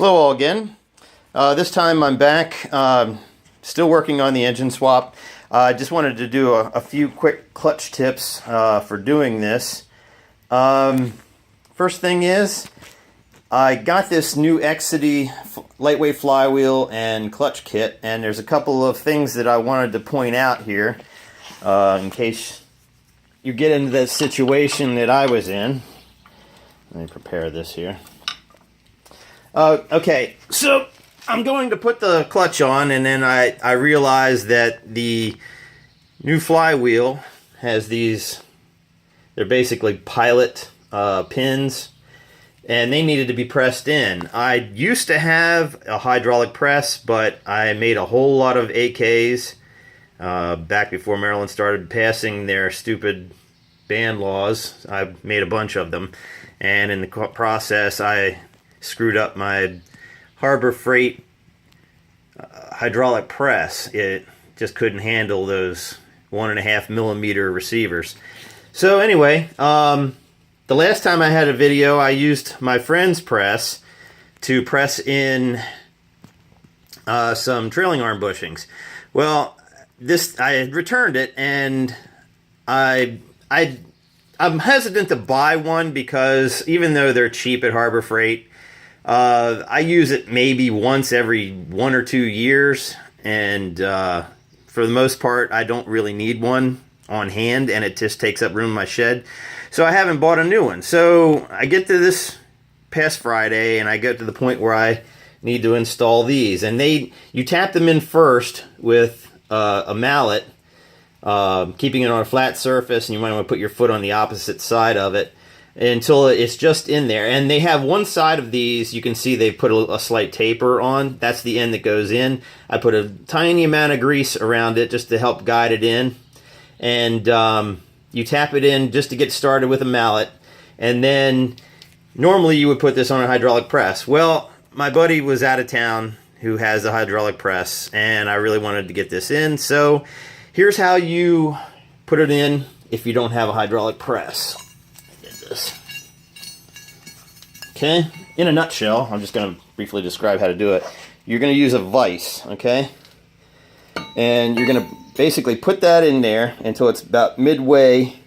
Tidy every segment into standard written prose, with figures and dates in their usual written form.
Hello all again. This time I'm back, still working on the engine swap. I just wanted to do a few quick clutch tips for doing this. First thing is, I got this new Exedy lightweight flywheel and clutch kit, and there's a couple of things that I wanted to point out here in case you get into the situation that I was in. Let me prepare this here. Okay, so I'm going to put the clutch on, and then I realized that the new flywheel has these, they're basically pilot pins, and they needed to be pressed in. I used to have a hydraulic press, but I made a whole lot of AKs back before Maryland started passing their stupid ban laws. I made a bunch of them, and in the process I screwed up my Harbor Freight hydraulic press. It just couldn't handle those 1.5 millimeter receivers. So anyway, the last time I had a video, I used my friend's press to press in some trailing arm bushings. Well, I had returned it, and I'm hesitant to buy one because even though they're cheap at Harbor Freight, I use it maybe once every 1 or 2 years, and for the most part I don't really need one on hand, and it just takes up room in my shed, so I haven't bought a new one. So I get to this past Friday, and I get to the point where I need to install these, and you tap them in first with a mallet, keeping it on a flat surface, and you might want to put your foot on the opposite side of it until it's just in there. And they have one side of these, you can see they put a slight taper on. That's the end that goes in. I put a tiny amount of grease around it just to help guide it in. And you tap it in just to get started with a mallet. And then normally you would put this on a hydraulic press. Well, my buddy was out of town who has a hydraulic press, and I really wanted to get this in. So here's how you put it in if you don't have a hydraulic press. Okay, in a nutshell, I'm just going to briefly describe how to do it. You're going to use a vise, okay? And you're going to basically put that in there until it's about midway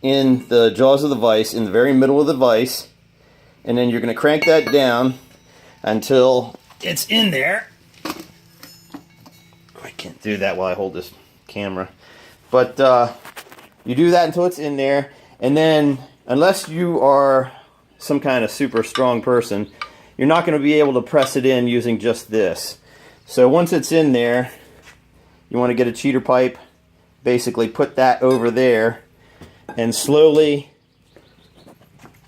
in the jaws of the vise, in the very middle of the vise. And then you're going to crank that down until it's in there. I can't do that while I hold this camera. But you do that until it's in there. And then, unless you are some kind of super strong person, you're not going to be able to press it in using just this. So once it's in there, you want to get a cheater pipe, basically put that over there, and slowly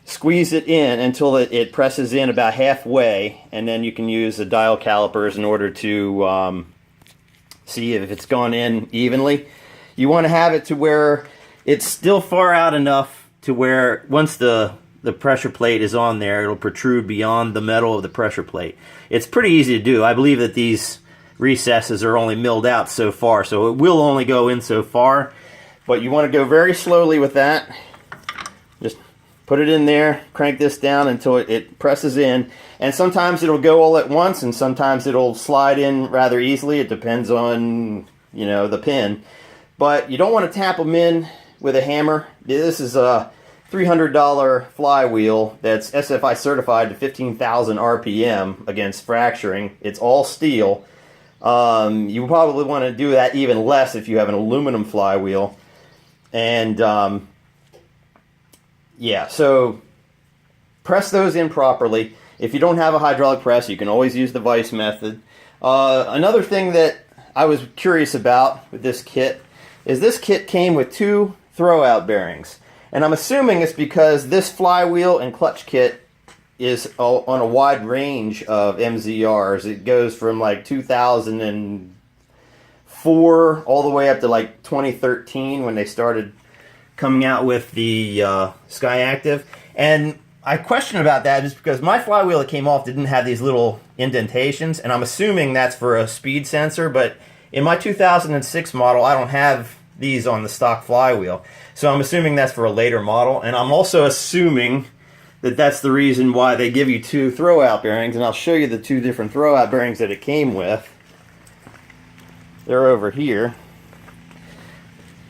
squeeze it in until it presses in about halfway, and then you can use the dial calipers in order to see if it's gone in evenly. You want to have it to where it's still far out enough to where once the pressure plate is on there, it'll protrude beyond the metal of the pressure plate. It's pretty easy to do. I believe that these recesses are only milled out so far, so it will only go in so far. But you want to go very slowly with that. Just put it in there, crank this down until it presses in. And sometimes it'll go all at once, and sometimes it'll slide in rather easily. It depends on, the pin. But you don't want to tap them in with a hammer. This is a $300 flywheel that's SFI certified to 15,000 RPM against fracturing. It's all steel. You probably want to do that even less if you have an aluminum flywheel. And yeah, so press those in properly. If you don't have a hydraulic press, you can always use the vise method. Another thing that I was curious about with this kit is this kit came with 2 throwout bearings. And I'm assuming it's because this flywheel and clutch kit is on a wide range of MZRs. It goes from like 2004 all the way up to like 2013 when they started coming out with the Sky Active. And I question about that just because my flywheel that came off didn't have these little indentations, and I'm assuming that's for a speed sensor, but in my 2006 model I don't have these on the stock flywheel. So I'm assuming that's for a later model, and I'm also assuming that that's the reason why they give you 2 throwout bearings, and I'll show you the 2 different throwout bearings that it came with. They're over here.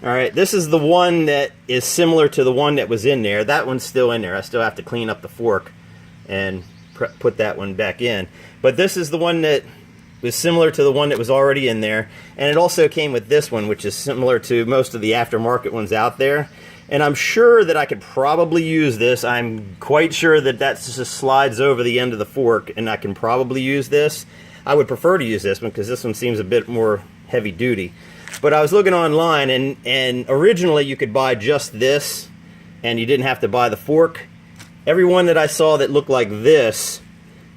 Alright, this is the one that is similar to the one that was in there. That one's still in there. I still have to clean up the fork and put that one back in. But this is the one that was similar to the one that was already in there. And it also came with this one, which is similar to most of the aftermarket ones out there. And I'm sure that I could probably use this. I'm quite sure that that just slides over the end of the fork, and I can probably use this. I would prefer to use this one because this one seems a bit more heavy duty. But I was looking online, and originally you could buy just this, and you didn't have to buy the fork. Every one that I saw that looked like this,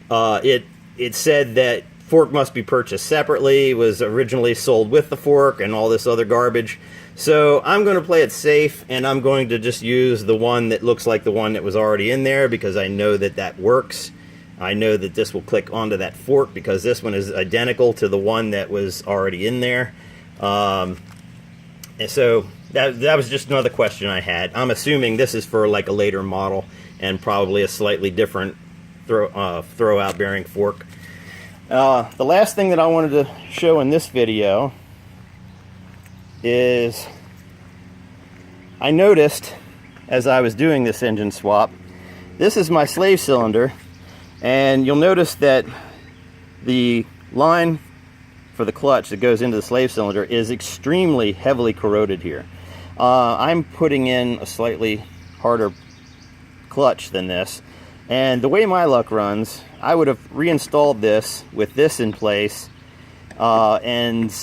it said that fork must be purchased separately, was originally sold with the fork, and all this other garbage. So I'm going to play it safe, and I'm going to just use the one that looks like the one that was already in there, because I know that that works. I know that this will click onto that fork because this one is identical to the one that was already in there. And so that was just another question I had. I'm assuming this is for like a later model and probably a slightly different throwout bearing fork. The last thing that I wanted to show in this video is I noticed as I was doing this engine swap, this is my slave cylinder, and you'll notice that the line for the clutch that goes into the slave cylinder is extremely heavily corroded here. I'm putting in a slightly harder clutch than this, and the way my luck runs, I would have reinstalled this with this in place, and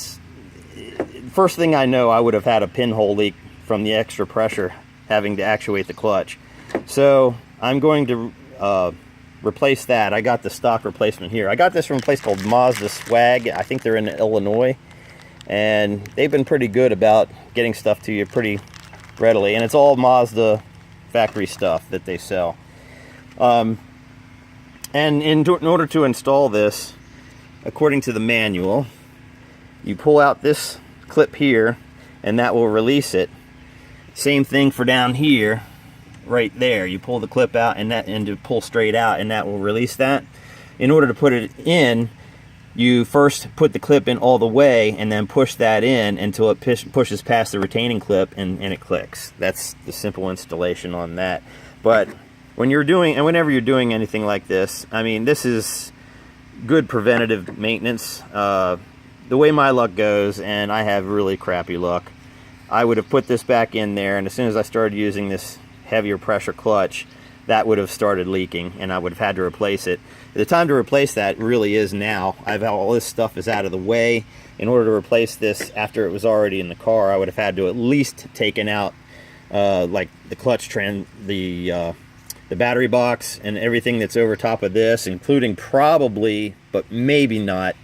first thing I know, I would have had a pinhole leak from the extra pressure having to actuate the clutch. So I'm going to replace that. I got the stock replacement here. I got this from a place called Mazda Swag. I think they're in Illinois, and they've been pretty good about getting stuff to you pretty readily, and it's all Mazda factory stuff that they sell. And in order to install this, according to the manual, you pull out this clip here, and that will release it. Same thing for down here, right there. You pull the clip out and to pull straight out, and that will release that. In order to put it in, you first put the clip in all the way and then push that in until it pushes past the retaining clip and it clicks. That's the simple installation on that. But when you're doing, and whenever you're doing anything like this, I mean, this is good preventative maintenance. The way my luck goes, and I have really crappy luck, I would have put this back in there, and as soon as I started using this heavier pressure clutch, that would have started leaking, and I would have had to replace it. The time to replace that really is now. All this stuff is out of the way. In order to replace this after it was already in the car, I would have had to at least taken out like the clutch the battery box and everything that's over top of this, including probably, but maybe not,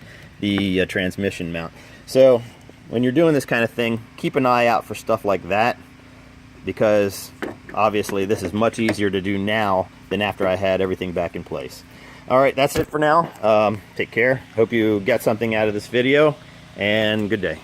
the transmission mount. So when you're doing this kind of thing, keep an eye out for stuff like that, because obviously this is much easier to do now than after I had everything back in place. Alright, that's it for now. Take care. Hope you got something out of this video, and good day.